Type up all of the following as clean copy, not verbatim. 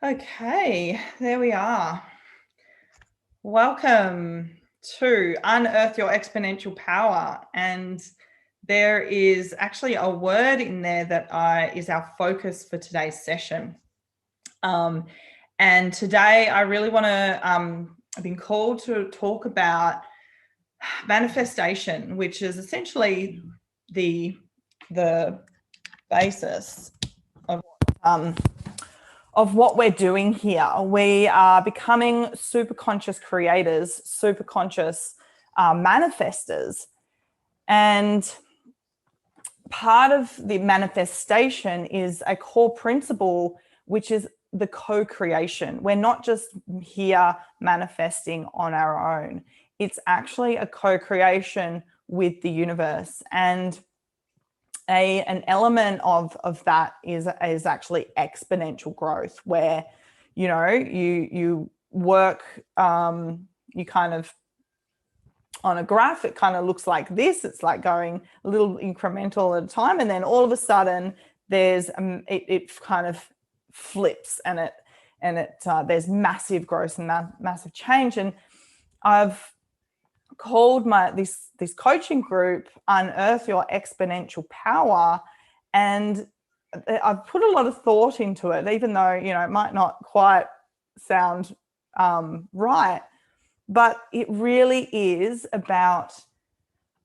Okay, there we are. Welcome to Unearth Your Exponential Power. And there is actually a word in there that is our focus for today's session. And today I really want to, I've been called to talk about manifestation, which is essentially the basis of what we're doing here. We are becoming super conscious creators, super conscious manifestors. And part of the manifestation is a core principle, which is the co-creation. We're not just here manifesting on our own. It's actually a co-creation with the universe. And an element of that is actually exponential growth, where you work, you kind of, on a graph, it kind of looks like this. It's like going a little incremental at a time, and then all of a sudden there's it kind of flips, and there's massive growth and massive change. And I've called this coaching group Unearth Your Exponential Power, and I've put a lot of thought into it, even though it might not quite sound right, but it really is about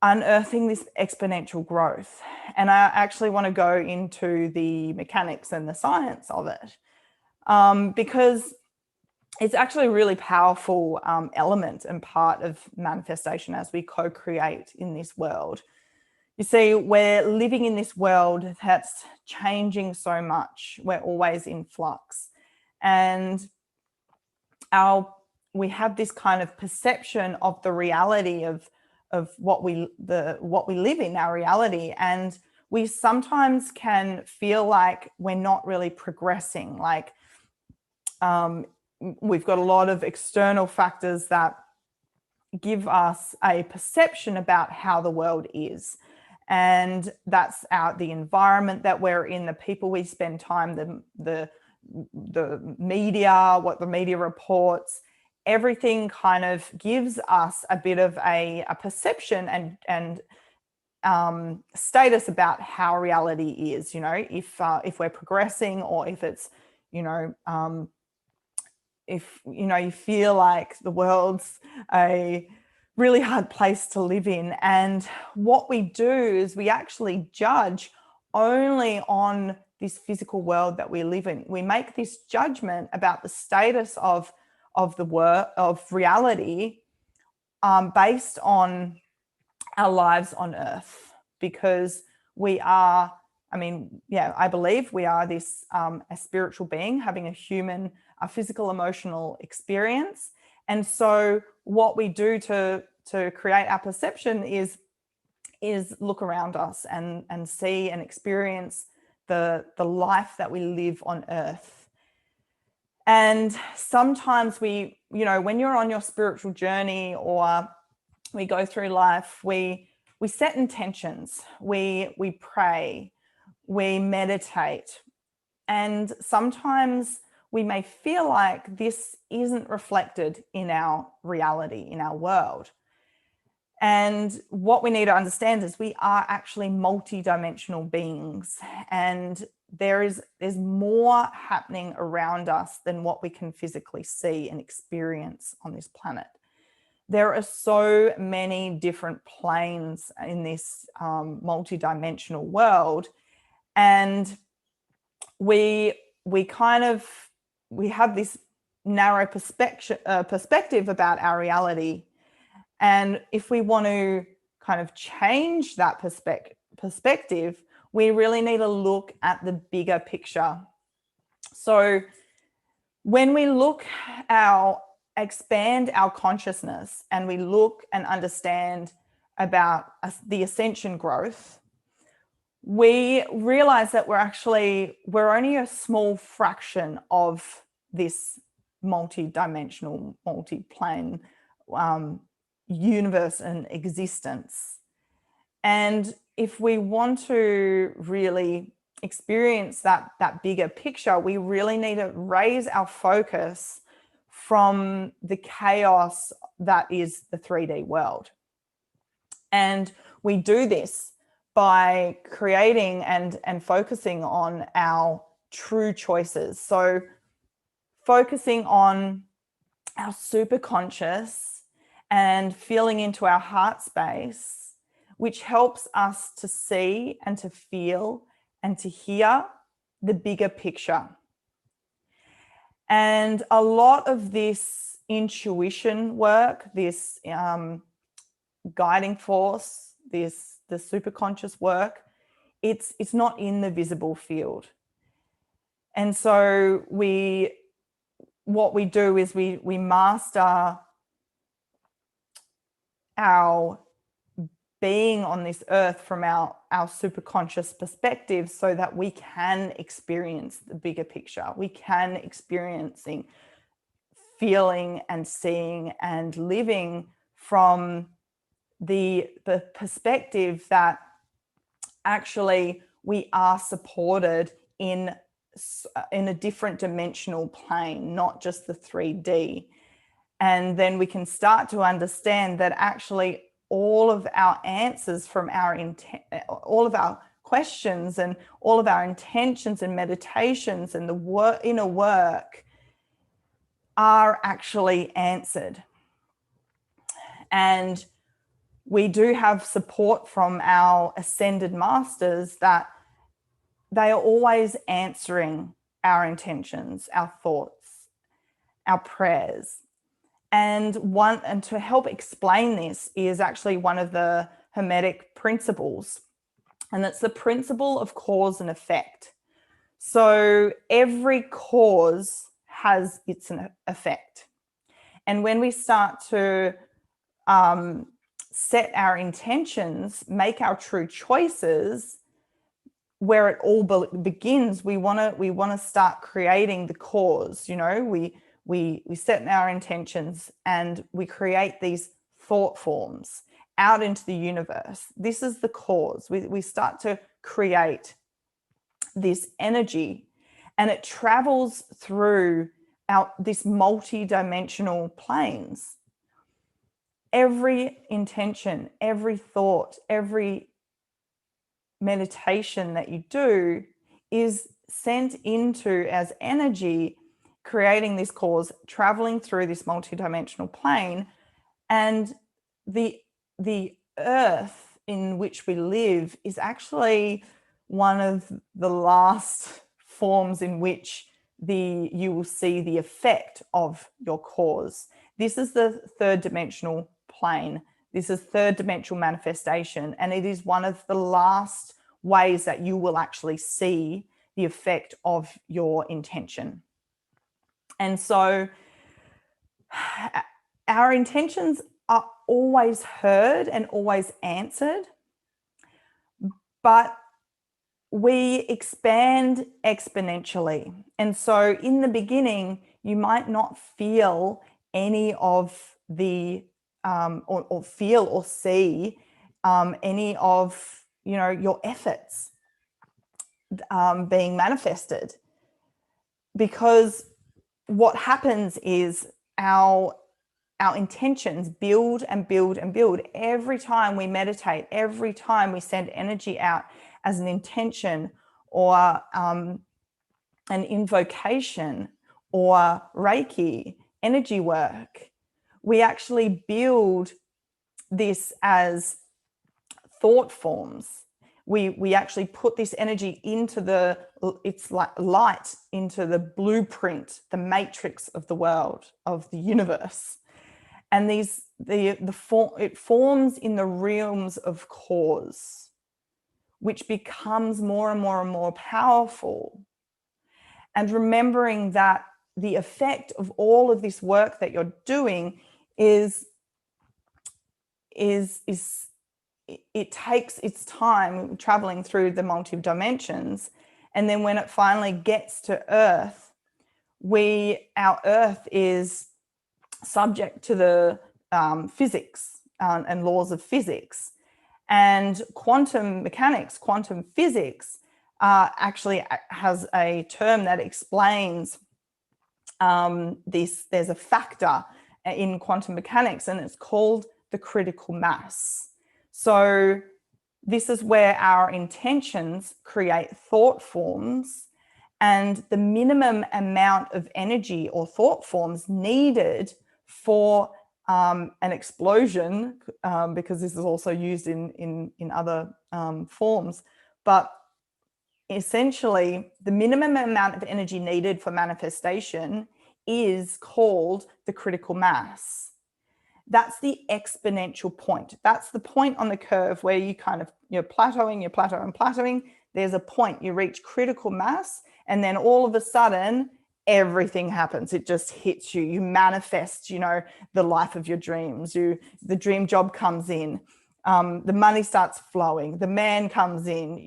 unearthing this exponential growth. And I actually want to go into the mechanics and the science of it, because it's actually a really powerful element and part of manifestation as we co-create in this world. You see, we're living in this world that's changing so much. We're always in flux. And we have this kind of perception of the reality of what we live in, our reality. And we sometimes can feel like we're not really progressing, like we've got a lot of external factors that give us a perception about how the world is. And that's the environment that we're in, the people we spend time, the media, what the media reports, everything kind of gives us a bit of a perception and status about how reality is, if we're progressing, or if it's, if you feel like the world's a really hard place to live in. And what we do is we actually judge only on this physical world that we live in. We make this judgment about the status of reality based on our lives on earth, because we are, I believe we are this a spiritual being having a physical, emotional experience. And so what we do to create our perception is look around us and see and experience the life that we live on earth. And sometimes when you're on your spiritual journey, or we go through life, we set intentions, we pray, we meditate, and sometimes we may feel like this isn't reflected in our reality, in our world. And what we need to understand is we are actually multi-dimensional beings, and there's more happening around us than what we can physically see and experience on this planet. There are so many different planes in this multi-dimensional world, and we have this narrow perspective about our reality. And if we want to kind of change that perspective, we really need to look at the bigger picture. So when we expand our consciousness, and we look and understand about the ascension growth, we realize that we're only a small fraction of this multi-dimensional, multi-plane universe and existence. And if we want to really experience that bigger picture, we really need to raise our focus from the chaos that is the 3D world. And we do this by creating and focusing on our true choices. So focusing on our superconscious and feeling into our heart space, which helps us to see and to feel and to hear the bigger picture. And a lot of this intuition work, this guiding force, the superconscious work, it's not in the visible field. And so what we do is we master our being on this earth from our superconscious perspective, so that we can experience the bigger picture. We can experiencing, feeling and seeing and living from the perspective that actually we are supported in a different dimensional plane, not just the 3D. And then we can start to understand that actually all of our answers from all of our questions and all of our intentions and meditations and the inner work are actually answered. And we do have support from our ascended masters that they are always answering our intentions, our thoughts, our prayers. And to help explain this is actually one of the Hermetic principles, and that's the principle of cause and effect. So every cause has its effect. And when we start to set our intentions, make our true choices, where it all begins, we want to start creating the cause. We set our intentions and we create these thought forms out into the universe. This is the cause. We start to create this energy, and it travels through this multi-dimensional planes. Every intention, every thought, every meditation that you do is sent into as energy, creating this cause, traveling through this multidimensional plane. And the earth in which we live is actually one of the last forms in which you will see the effect of your cause. This is the third dimensional plane. This is third dimensional manifestation, and it is one of the last ways that you will actually see the effect of your intention. And so our intentions are always heard and always answered, but we expand exponentially. And so in the beginning, you might not feel any of the or feel or see any of your efforts being manifested, because what happens is our intentions build and build and build. Every time we meditate, every time we send energy out as an intention or an invocation or Reiki, energy work, we actually build this as thought forms. We actually put this energy into it's like light into the blueprint, the matrix of the world, of the universe. And it forms in the realms of cause, which becomes more and more and more powerful. And remembering that the effect of all of this work that you're doing is it takes its time traveling through the multiple dimensions. And then when it finally gets to Earth, our Earth is subject to the physics and laws of physics. And quantum mechanics, quantum physics actually has a term that explains this. There's a factor in quantum mechanics, and it's called the critical mass. So this is where our intentions create thought forms, and the minimum amount of energy or thought forms needed for an explosion, because this is also used in other forms, but essentially the minimum amount of energy needed for manifestation is called the critical mass. That's the exponential point. That's the point on the curve where you're plateauing. There's a point, you reach critical mass, and then all of a sudden everything happens. It just hits you. You manifest, the life of your dreams. The dream job comes in. The money starts flowing. The man comes in.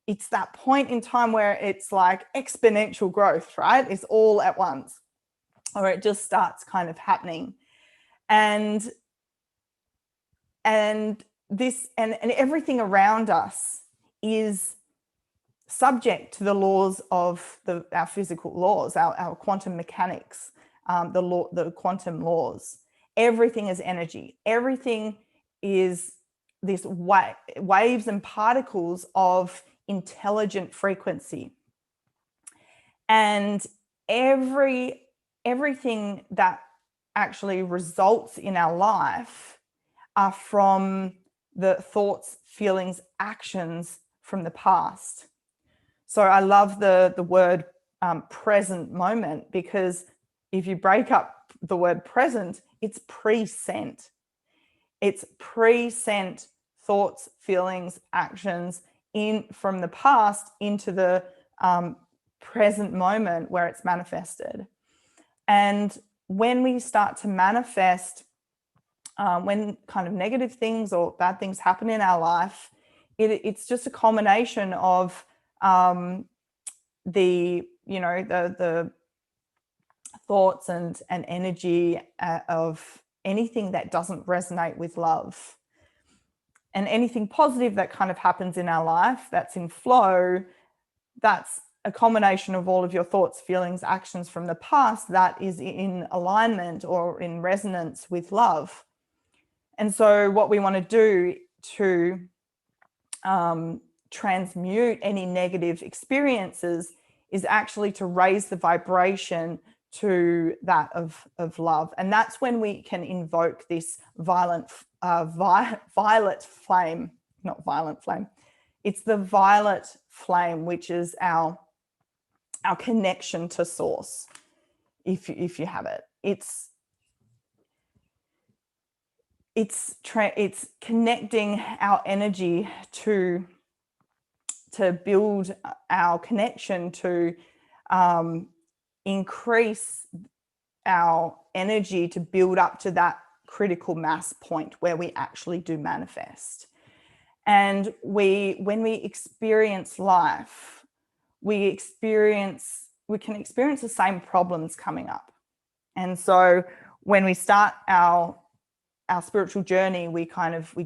It's that point in time where it's like exponential growth, right? It's all at once, or it just starts kind of happening. And this and everything around us is subject to the laws of our physical laws, our quantum mechanics, the quantum laws. Everything is energy. Everything is this waves and particles of intelligent frequency. And everything that actually results in our life are from the thoughts, feelings, actions from the past. So I love the word present moment, because if you break up the word present, it's pre-sent. It's pre-sent thoughts, feelings, actions from the past into the present moment where it's manifested. And when we start to manifest, when kind of negative things or bad things happen in our life, it's just a culmination of the thoughts and energy of anything that doesn't resonate with love. And anything positive that kind of happens in our life that's in flow, that's a combination of all of your thoughts, feelings, actions from the past that is in alignment or in resonance with love. And so what we want to do to transmute any negative experiences is actually to raise the vibration to that of love. And that's when we can invoke this violet flame, not violent flame. It's the violet flame, which is our connection to source. If you have it, it's connecting our energy to build our connection, to increase our energy to build up to that critical mass point where we actually do manifest. And when we experience life, we can experience the same problems coming up. And so when we start our spiritual journey, we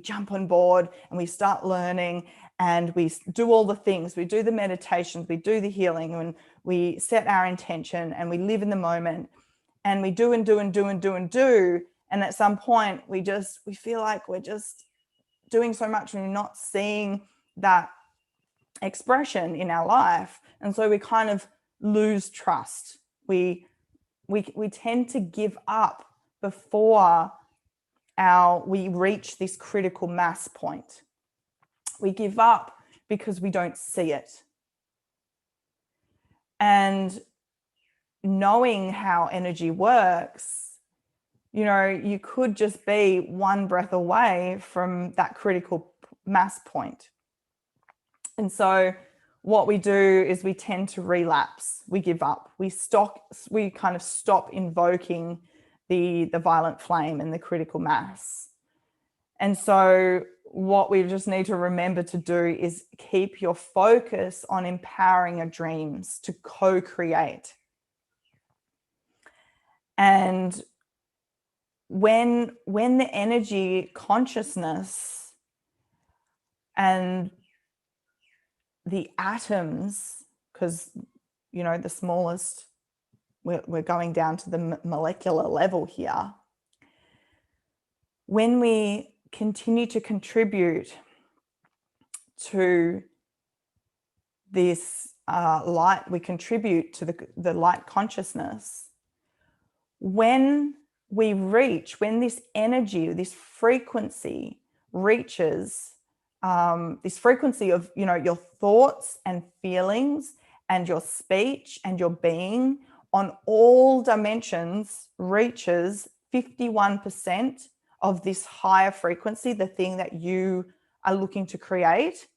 jump on board and we start learning, and we do all the things. We do the meditations, we do the healing, and we set our intention, and we live in the moment, and we do and do and do and do and do. And at some point we feel like we're just doing so much and we're not seeing that expression in our life. And so we kind of lose trust. We tend to give up before we reach this critical mass point. We give up because we don't see it. And knowing how energy works, you could just be one breath away from that critical mass point. And so what we do is we tend to relapse. We give up. We kind of stop invoking the violent flame and the critical mass. And so what we just need to remember to do is keep your focus on empowering your dreams to co-create. And when the energy consciousness and the atoms, because, you know, the smallest, we're going down to the molecular level here. When we continue to contribute to this light, we contribute to the light consciousness. When this energy, this frequency reaches, this frequency of, you know, your thoughts and feelings and your speech and your being on all dimensions reaches 51% of this higher frequency, the thing that you are looking to create,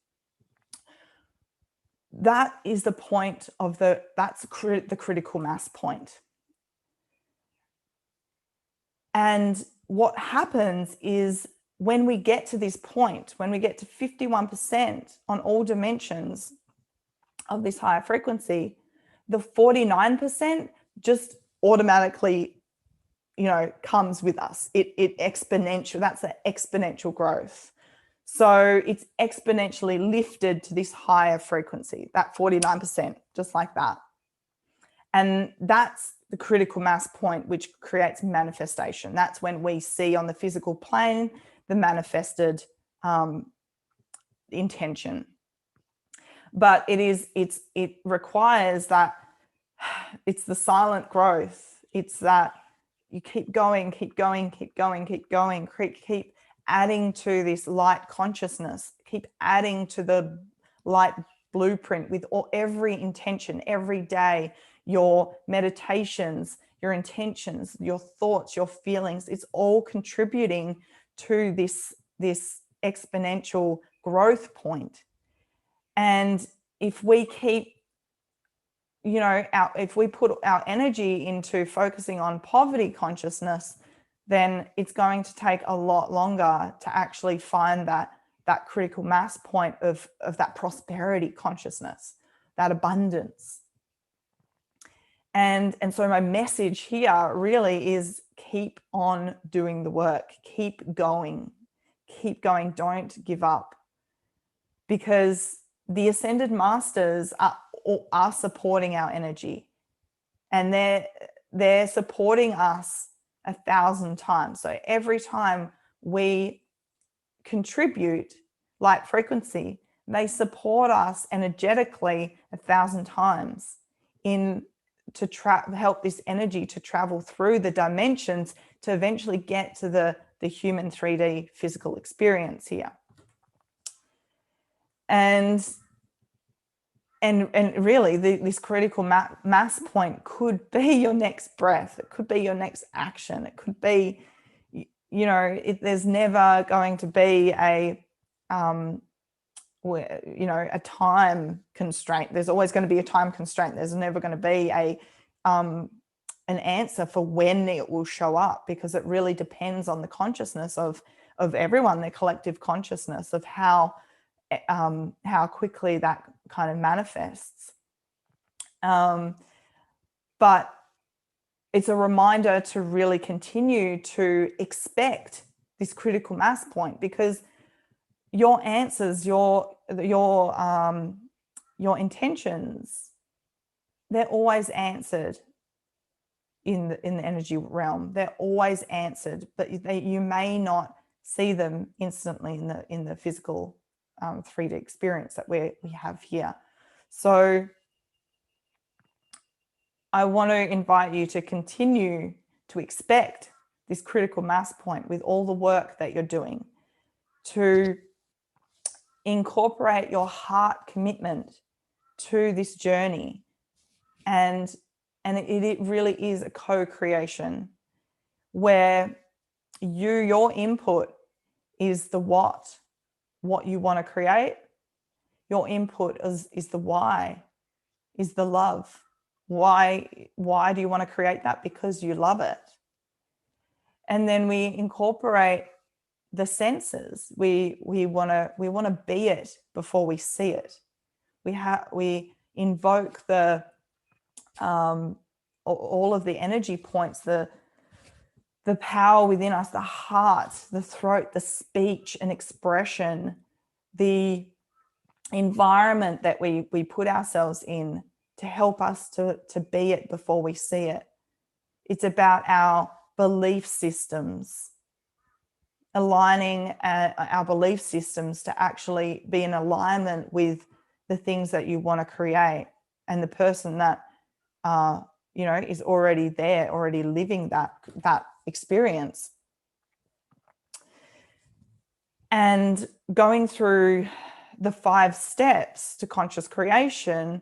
that is the point of the critical mass point. And what happens is when we get to this point, when we get to 51% on all dimensions of this higher frequency, the 49% just automatically, you know, comes with us. It exponential, that's the exponential growth. So it's exponentially lifted to this higher frequency, that 49%, just like that. And that's the critical mass point, which creates manifestation. That's when we see on the physical plane the manifested intention. But it requires that, it's the silent growth. It's that you keep going, keep going, keep going, keep going, keep adding to this light consciousness, keep adding to the light blueprint with every intention, every day, your meditations, your intentions, your thoughts, your feelings, it's all contributing to this exponential growth point. And if we keep, you know, if we put our energy into focusing on poverty consciousness, then it's going to take a lot longer to actually find that critical mass point of that prosperity consciousness, that abundance. And so my message here really is keep on doing the work, keep going, don't give up. Because the ascended masters are supporting our energy, and they're supporting us 1,000 times. So every time we contribute light frequency, they support us energetically 1,000 times to help this energy to travel through the dimensions to eventually get to the human 3D physical experience here. And really, this critical mass point could be your next breath. It could be your next action. It could be, you know, there's never going to be a time constraint. There's always going to be a time constraint. There's never going to be an answer for when it will show up, because it really depends on the consciousness of everyone, their collective consciousness of how quickly that kind of manifests. But it's a reminder to really continue to expect this critical mass point, because your answers, your intentions, they're always answered in the energy realm. They're always answered, but you may not see them instantly in the physical 3D experience that we have here. So I want to invite you to continue to expect this critical mass point with all the work that you're doing, to incorporate your heart commitment to this journey. And it really is a co-creation where your input is the what you want to create. Your input is the why, is the love. Why do you want to create that? Because you love it. And then we incorporate the senses. We want to be it before we see it. We invoke the all of the energy points, the power within us, the heart, the throat, the speech and expression, the environment that we put ourselves in to help us to be it before we see it. It's about our belief systems, aligning our belief systems to actually be in alignment with the things that you want to create and the person that is already there, already living that experience. And going through the 5 steps to conscious creation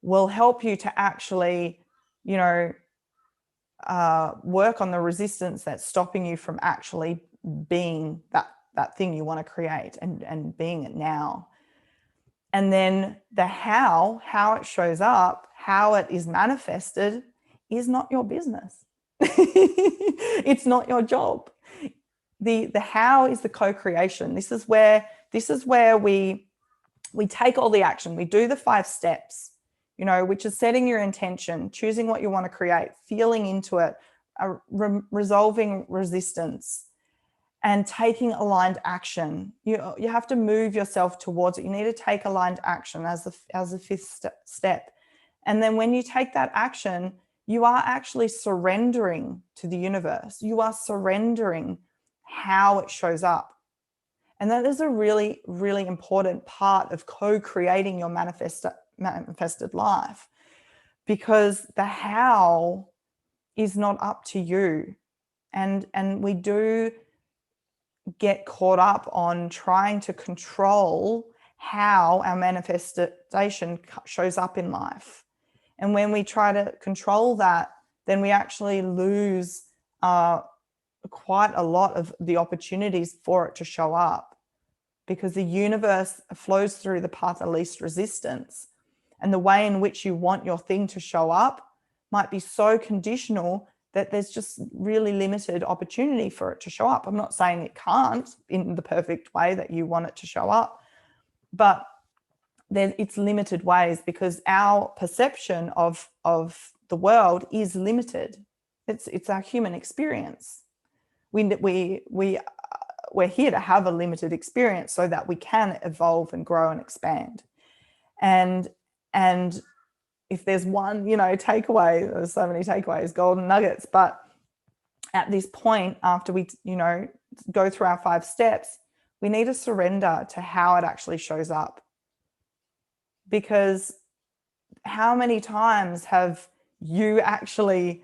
will help you to actually, work on the resistance that's stopping you from actually being that thing you want to create and being it now. And then the how it shows up, how it is manifested is not your business. It's not your job. The how is the co-creation. This is where we take all the action. We do the 5 steps, which is setting your intention, choosing what you want to create, feeling into it, resolving resistance, and taking aligned action. You have to move yourself towards it. You need to take aligned action as the 5th step. And then when you take that action, you are actually surrendering to the universe. You are surrendering how it shows up. And that is a really, really important part of co-creating your manifested life, because the how is not up to you. And we do get caught up on trying to control how our manifestation shows up in life. And when we try to control that, then we actually lose quite a lot of the opportunities for it to show up, because the universe flows through the path of least resistance. And the way in which you want your thing to show up might be so conditional that there's just really limited opportunity for it to show up. I'm not saying it can't in the perfect way that you want it to show up, but it's limited ways, because our perception of the world is limited. It's our human experience. We're here to have a limited experience so that we can evolve and grow and expand. And if there's one, takeaway, there's so many takeaways, golden nuggets, but at this point, after we, go through our 5 steps, we need to surrender to how it actually shows up. Because how many times have you actually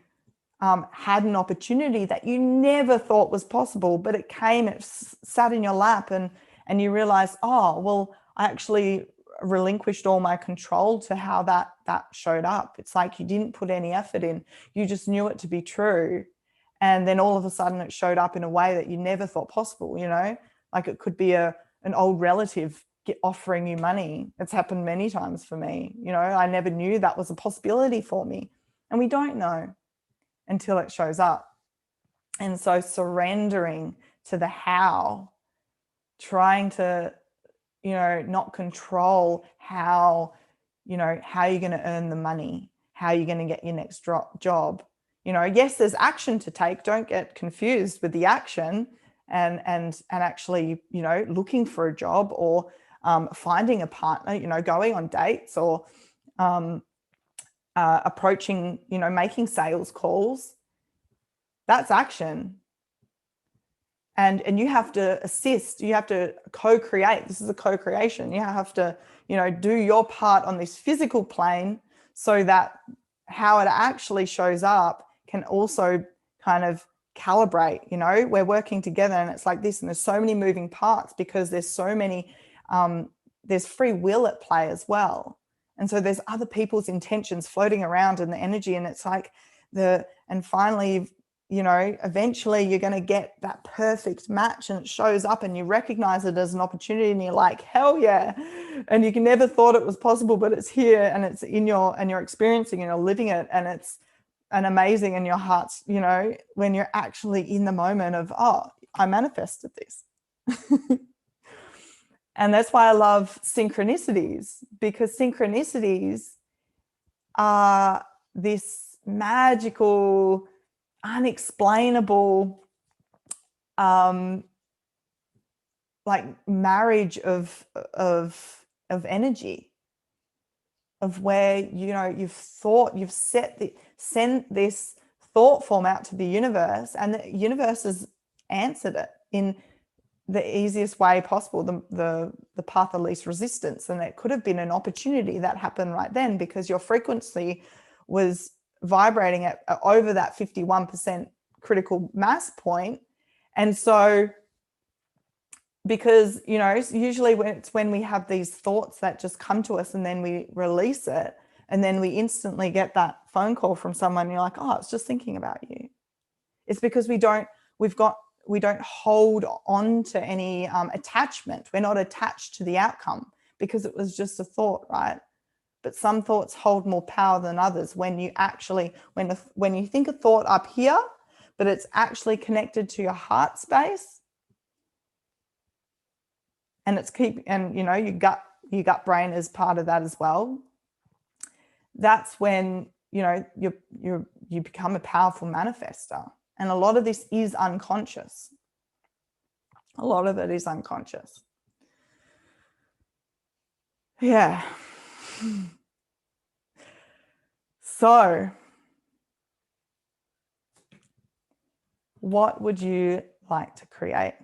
had an opportunity that you never thought was possible, but it came, it sat in your lap, and you realized, oh, well, I actually relinquished all my control to how that showed up. It's like you didn't put any effort in. You just knew it to be true. And then all of a sudden it showed up in a way that you never thought possible, like it could be an old relative offering you money. It's happened many times for me. I never knew that was a possibility for me. And we don't know until it shows up. And so surrendering to the how, trying to, not control how you're going to earn the money, how you're going to get your next job. Yes, there's action to take. Don't get confused with the action and actually, looking for a job or finding a partner, going on dates or approaching, making sales calls. That's action. And you have to assist, you have to co-create. This is a co-creation. You have to, do your part on this physical plane so that how it actually shows up can also kind of calibrate. We're working together and it's like this, and there's so many moving parts because there's so many, there's free will at play as well. And so there's other people's intentions floating around in the energy, and it's like and finally, eventually you're going to get that perfect match and it shows up and you recognize it as an opportunity and you're like, hell yeah. And you never thought it was possible, but it's here and it's in and you're experiencing and you're living it, and it's an amazing, and your heart's, when you're actually in the moment of, oh, I manifested this. And that's why I love synchronicities, because synchronicities are this magical, unexplainable like marriage of of energy, of where, you know, you've sent this thought form out to the universe, and the universe has answered it in the easiest way possible, the path of least resistance. And it could have been an opportunity that happened right then, because your frequency was vibrating at over that 51% critical mass point. And so, because, you know, usually when we have these thoughts that just come to us and then we release it, and then we instantly get that phone call from someone, and you're like, oh, it's just thinking about you. It's because we don't hold on to any attachment. We're not attached to the outcome because it was just a thought, right? But some thoughts hold more power than others. When you actually, when you think a thought up here, but it's actually connected to your heart space, and and you know, your gut brain is part of that as well. That's when, you know, you become a powerful manifester. And a lot of this is unconscious. A lot of it is unconscious. Yeah. So, what would you like to create?